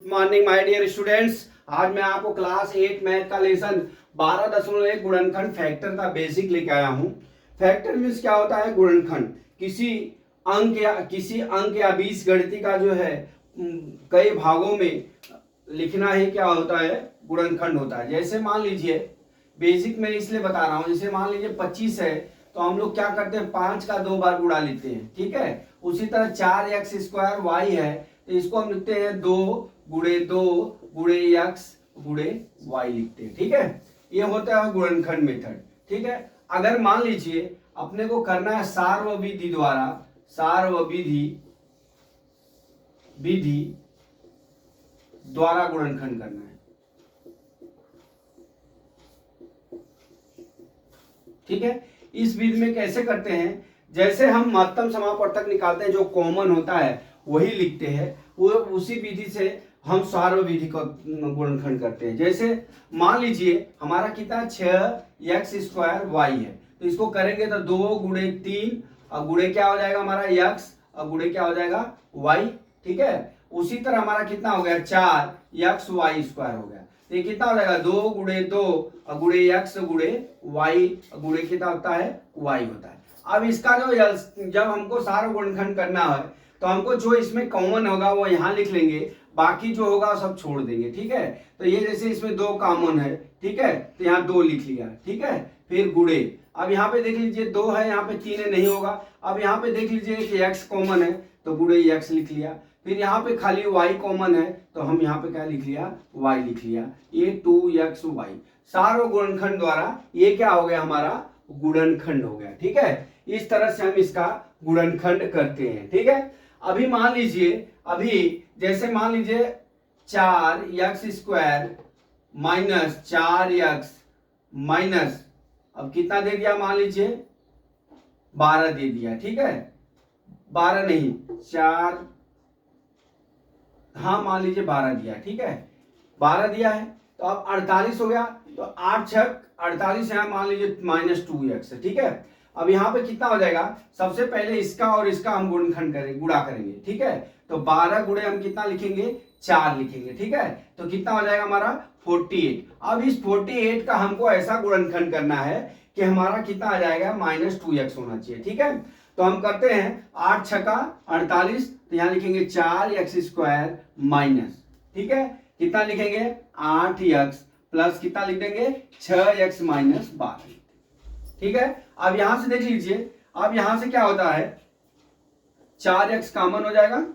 Good morning my dear students. आज मैं आपको क्लास 8 मैथ का लेसन 12.1 गुणनखंड फैक्टर का बेसिक लेके आया हूँ। फैक्टर मीन्स क्या होता है? गुणनखंड। किसी अंक या बीजगणित का जो है कई भागों में लिखना ही क्या होता है? गुणनखंड होता है। जैसे मान लीजिए, बेसिक मैं इसलिए बता रहा हूँ, जैसे मान लीजिए 25 है तो हम लोग क्या करते हैं? 5 का 2 बार गुणा लेते हैं, ठीक है। उसी तरह 4x² y है तो इसको हम लिखते हैं 2 गुणे 2 गुणे x गुणे y लिखते हैं, ठीक है। ये होता है गुणनखंड मेथड, ठीक है। अगर मान लीजिए अपने को करना है सार्वविधि द्वारा, विधि द्वारा गुणनखंड करना है, ठीक है। इस विधि में कैसे करते हैं? जैसे हम महत्तम समापवर्तक निकालते हैं, जो कॉमन होता है वही लिखते हैं, वो उसी विधि से हम सार्वविधि का गुणनखंड करते हैं। जैसे मान लीजिए हमारा कितना 6x² y है, तो इसको करेंगे तो 2 गुणे 3 और गुणे क्या हो जाएगा हमारा x और गुणे क्या हो जाएगा y, ठीक है। उसी तरह हमारा कितना हो गया 4xy² हो गया, तो ये कितना हो जाएगा 2 गुणे 2 और गुणे x गुणे y गुणे कितना होता है y होता है। अब इसका जो जब हमको सारा गुणनखंड करना है तो हमको जो इसमें कॉमन होगा वो यहाँ लिख लेंगे, बाकी जो होगा सब छोड़ देंगे, ठीक है। तो ये जैसे इसमें 2 कॉमन है, ठीक है, तो यहाँ 2 लिख लिया, ठीक है। फिर गुणे, अब यहाँ पे देख लीजिए 2 है, यहाँ पे 3 है, नहीं होगा। अब यहाँ पे देख लीजिए कि x कॉमन है तो गुणे x लिख लिया। फिर यहाँ पे खाली y कॉमन है तो हम यहाँ पे क्या लिख लिया? y लिख लिया। ये 2xy सार्व गुणनखंड द्वारा ये क्या हो गया? हमारा गुणनखंड हो गया, ठीक है। इस तरह से हम इसका गुणनखंड करते हैं, ठीक है। अभी मान लीजिए मान लीजिए 4x² माइनस 4x माइनस, अब कितना दे दिया? मान लीजिए 12 दे दिया, ठीक है। 12 नहीं 4, हाँ मान लीजिए 12 दिया, ठीक है। 12 दिया है तो अब 48 हो गया, तो 8 छक 48, यहाँ मान लीजिए -2x है, ठीक है। अब यहाँ पे कितना हो जाएगा? सबसे पहले इसका और इसका हम गुणनखंड गुणा करेंगे, ठीक है। तो 12 गुणे हम कितना लिखेंगे? 4 लिखेंगे, ठीक है। तो कितना हो जाएगा हमारा 48। अब इस 48 का हमको ऐसा गुणनखंड करना है कि हमारा कितना आ जाएगा? -2x होना चाहिए, ठीक है। तो हम करते हैं 8 छका 48, तो यहाँ लिखेंगे 4x² माइनस, ठीक है। कितना लिखेंगे? 8x प्लस कितना लिख देंगे? 6x माइनस 12, ठीक है। अब यहां से देख लीजिए, अब यहां से क्या होता है? 4x कॉमन हो जाएगा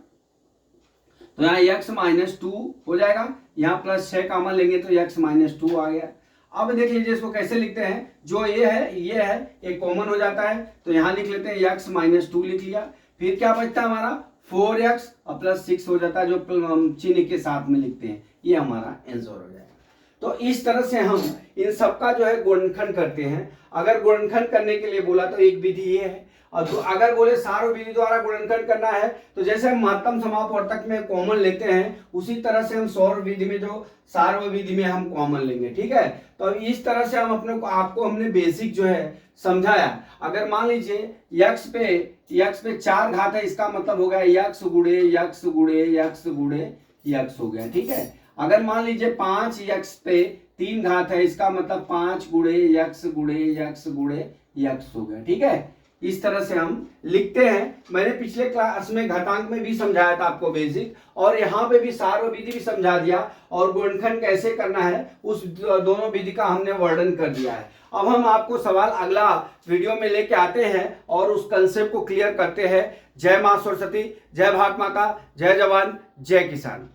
तो यहाँ x -2 हो जाएगा, यहाँ प्लस 6 कॉमन लेंगे तो x -2 आ गया। अब देख लीजिए इसको कैसे लिखते हैं? जो ये है एक कॉमन हो जाता है तो यहाँ लिख लेते हैं x -2 लिख लिया। फिर क्या बचता है हमारा? 4x और प्लस 6 हो जाता है, जो चिन्ह के साथ में लिखते हैं, ये हमारा आंसर हो जाएगा। तो इस तरह से हम इन सबका जो है गुणनखंड करते हैं। अगर गुणनखंड करने के लिए बोला तो एक विधि ये है, और तो अगर बोले सार्वविधि द्वारा गुणनखंड करना है तो जैसे हम महत्तम समापवर्तक में कॉमन लेते हैं, उसी तरह से हम सौरविधि में जो सार्वविधि में हम कॉमन लेंगे, ठीक है। तो अब इस तरह से हम आपको हमने बेसिक जो है समझाया। अगर मान लीजिए x पे 4 घात है, इसका मतलब हो गया x गुणे x गुणे x गुणे x हो गया, ठीक है। अगर मान लीजिए 5x पे 3 घात है, इसका मतलब 5 गुणे x गुणे x गुणे x हो गया, ठीक है। इस तरह से हम लिखते हैं। मैंने पिछले क्लास में घातांक में भी समझाया था आपको बेसिक, और यहाँ पे भी सार्वविधि भी समझा दिया, और गुणनखंड कैसे करना है उस दोनों विधि का हमने वर्णन कर दिया है। अब हम आपको सवाल अगला वीडियो में लेके आते हैं और उस कंसेप्ट को क्लियर करते हैं। जय मां सरस्वती, जय भारत माता, जय जवान, जय किसान।